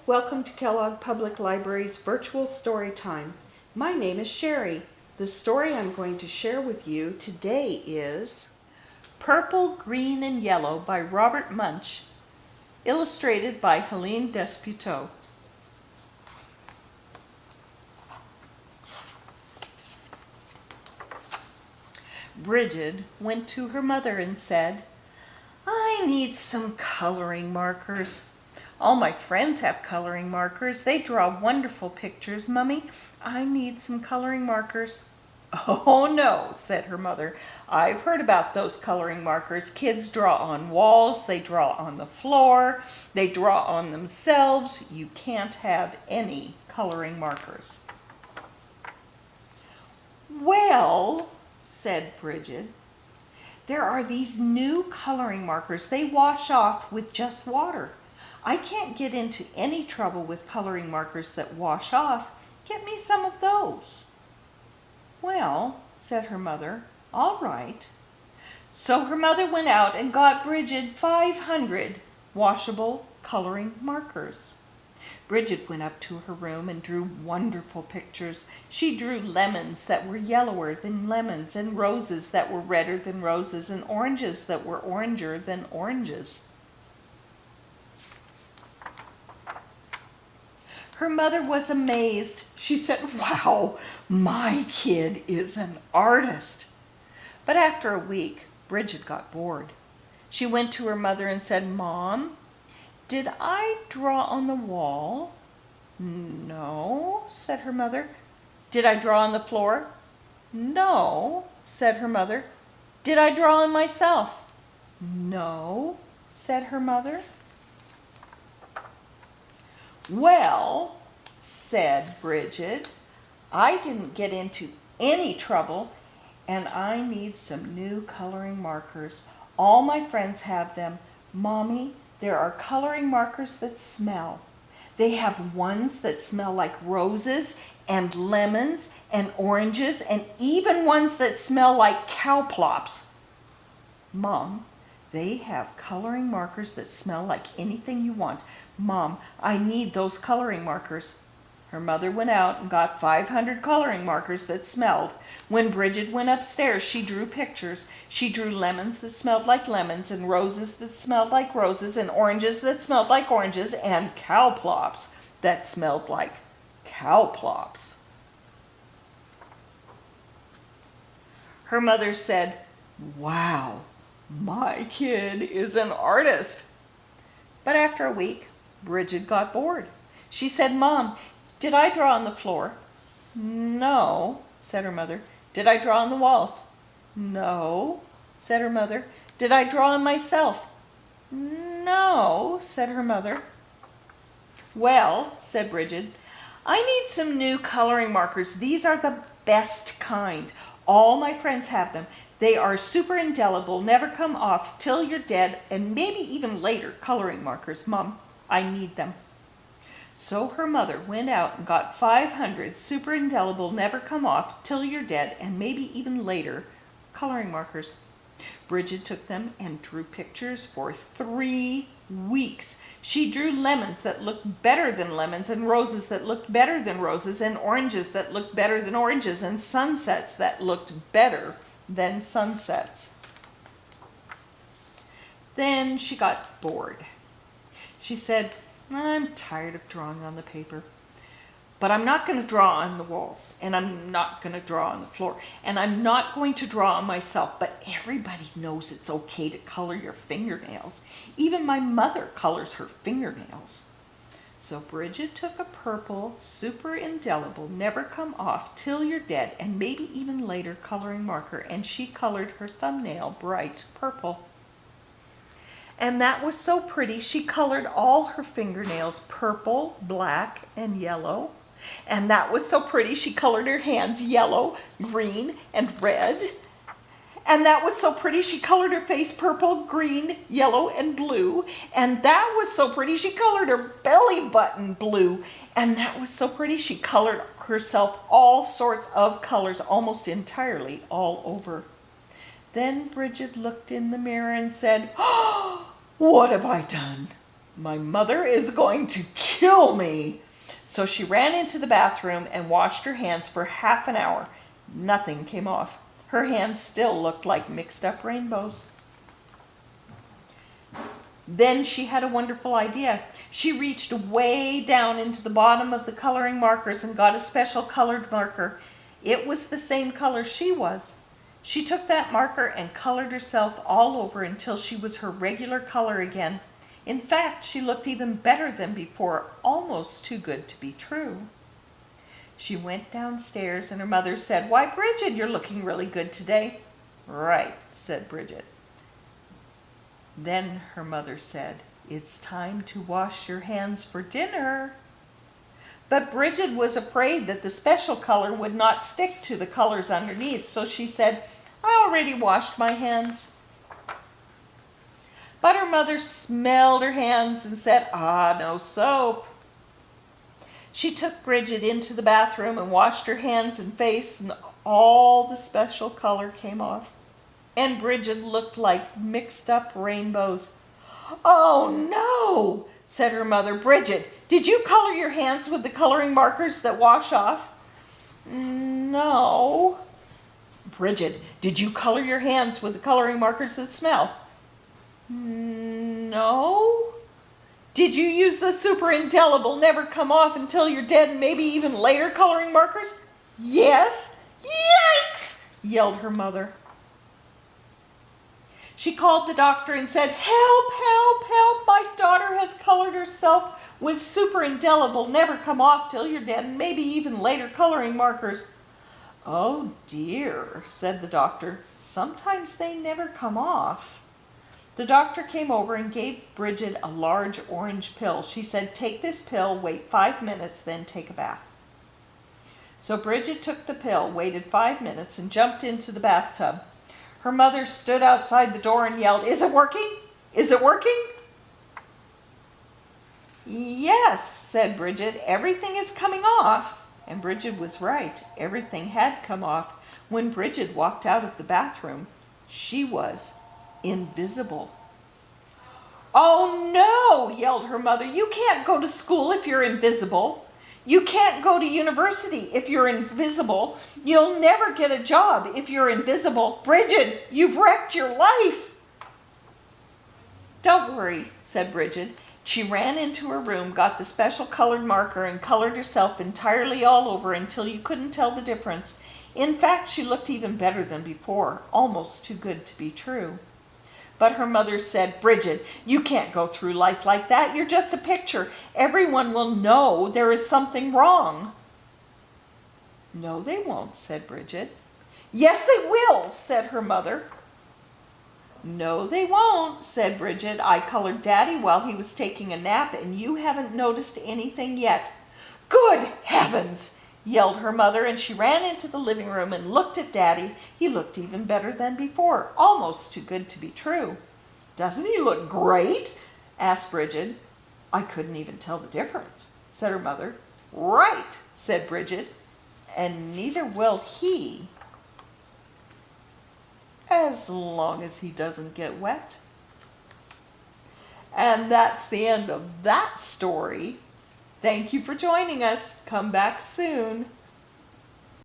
Welcome to Kellogg Public Library's virtual story time. My name is Sherry. The story I'm going to share with you today is Purple, Green, and Yellow by Robert Munsch, illustrated by Helene Desputeaux. Bridget went to her mother and said, "I need some coloring markers. All my friends have coloring markers. They draw wonderful pictures, Mummy. I need some coloring markers." "Oh no," said her mother. "I've heard about those coloring markers. Kids draw on walls, they draw on the floor, they draw on themselves. You can't have any coloring markers." "Well," said Bridget, "there are these new coloring markers. They wash off with just water. I can't get into any trouble with coloring markers that wash off. Get me some of those." "Well," said her mother, "all right." So her mother went out and got Bridget 500 washable coloring markers. Bridget went up to her room and drew wonderful pictures. She drew lemons that were yellower than lemons, and roses that were redder than roses, and oranges that were oranger than oranges. Her mother was amazed. She said, "Wow, my kid is an artist." But after a week, Bridget got bored. She went to her mother and said, "Mom, did I draw on the wall?" "No," said her mother. "Did I draw on the floor?" "No," said her mother. "Did I draw on myself?" "No," said her mother. "Well," said Bridget, "I didn't get into any trouble, and I need some new coloring markers. All my friends have them. Mommy, there are coloring markers that smell. They have ones that smell like roses and lemons and oranges, and even ones that smell like cow plops. Mom, they have coloring markers that smell like anything you want. Mom, I need those coloring markers." Her mother went out and got 500 coloring markers that smelled. When Bridget went upstairs, she drew pictures. She drew lemons that smelled like lemons, and roses that smelled like roses, and oranges that smelled like oranges, and cow plops that smelled like cow plops. Her mother said, "Wow, my kid is an artist." But after a week, Bridget got bored. She said, "Mom, did I draw on the floor?" "No," said her mother. "Did I draw on the walls?" "No," said her mother. "Did I draw on myself?" "No," said her mother. "Well," said Bridget, "I need some new coloring markers. These are the best kind. All my friends have them. They are super indelible, never come off till you're dead, and maybe even later coloring markers. Mom, I need them." So her mother went out and got 500 super indelible, never come off till you're dead, and maybe even later coloring markers. Bridget took them and drew pictures for 3 weeks. She drew lemons that looked better than lemons, and roses that looked better than roses, and oranges that looked better than oranges, and sunsets that looked better than sunsets. Then she got bored. She said, "I'm tired of drawing on the paper. But I'm not going to draw on the walls, and I'm not going to draw on the floor, and I'm not going to draw on myself. But everybody knows it's okay to color your fingernails. Even my mother colors her fingernails." So Bridget took a purple, super indelible, never come off till you're dead, and maybe even later coloring marker, and she colored her thumbnail bright purple. And that was so pretty, she colored all her fingernails purple, black, and yellow. And that was so pretty, she colored her hands yellow, green, and red. And that was so pretty, she colored her face purple, green, yellow, and blue. And that was so pretty, she colored her belly button blue. And that was so pretty, she colored herself all sorts of colors, almost entirely all over. Then Bridget looked in the mirror and said, "Oh, what have I done? My mother is going to kill me. So she ran into the bathroom and washed her hands for half an hour. Nothing came off. Her hands still looked like mixed up rainbows. Then she had a wonderful idea. She reached way down into the bottom of the coloring markers and got a special colored marker. It was the same color she was. She took that marker and colored herself all over until she was her regular color again. In fact, she looked even better than before, almost too good to be true. She went downstairs and her mother said, "Why, Bridget, you're looking really good today." "Right," said Bridget. Then her mother said, "It's time to wash your hands for dinner." But Bridget was afraid that the special color would not stick to the colors underneath, so she said, "I already washed my hands." But her mother smelled her hands and said, "Ah, no soap." She took Bridget into the bathroom and washed her hands and face, and all the special color came off. And Bridget looked like mixed up rainbows. "Oh no," said her mother. "Bridget, did you color your hands with the coloring markers that wash off?" "No." "Bridget, did you color your hands with the coloring markers that smell?" "No." "Did you use the super indelible, never come off until you're dead and maybe even later coloring markers?" "Yes." "Yikes!" yelled her mother. She called the doctor and said, "Help, help, help, my daughter has colored herself with super indelible, never come off till you're dead, and maybe even later coloring markers." "Oh dear," said the doctor, "sometimes they never come off." The doctor came over and gave Bridget a large orange pill. She said, "Take this pill, wait 5 minutes, then take a bath." So Bridget took the pill, waited 5 minutes, and jumped into the bathtub. Her mother stood outside the door and yelled, "Is it working? Is it working?" "Yes," said Bridget, "everything is coming off." And Bridget was right. Everything had come off. When Bridget walked out of the bathroom, she was invisible. "Oh no," yelled her mother. "You can't go to school if you're invisible. You can't go to university if you're invisible. You'll never get a job if you're invisible. Bridget, you've wrecked your life." "Don't worry," said Bridget. She ran into her room, got the special colored marker, and colored herself entirely all over until you couldn't tell the difference. In fact, she looked even better than before, almost too good to be true. But her mother said, "Bridget, you can't go through life like that. You're just a picture. Everyone will know there is something wrong." "No, they won't," said Bridget. "Yes, they will," said her mother. "No, they won't," said Bridget. "I colored Daddy while he was taking a nap, and you haven't noticed anything yet." "Good heavens!" yelled her mother, and she ran into the living room and looked at Daddy. He looked even better than before, almost too good to be true. "Doesn't he look great?" asked Bridget. "I couldn't even tell the difference," said her mother. "Right," said Bridget, "and neither will he, as long as he doesn't get wet." And that's the end of that story. Thank you for joining us. Come back soon.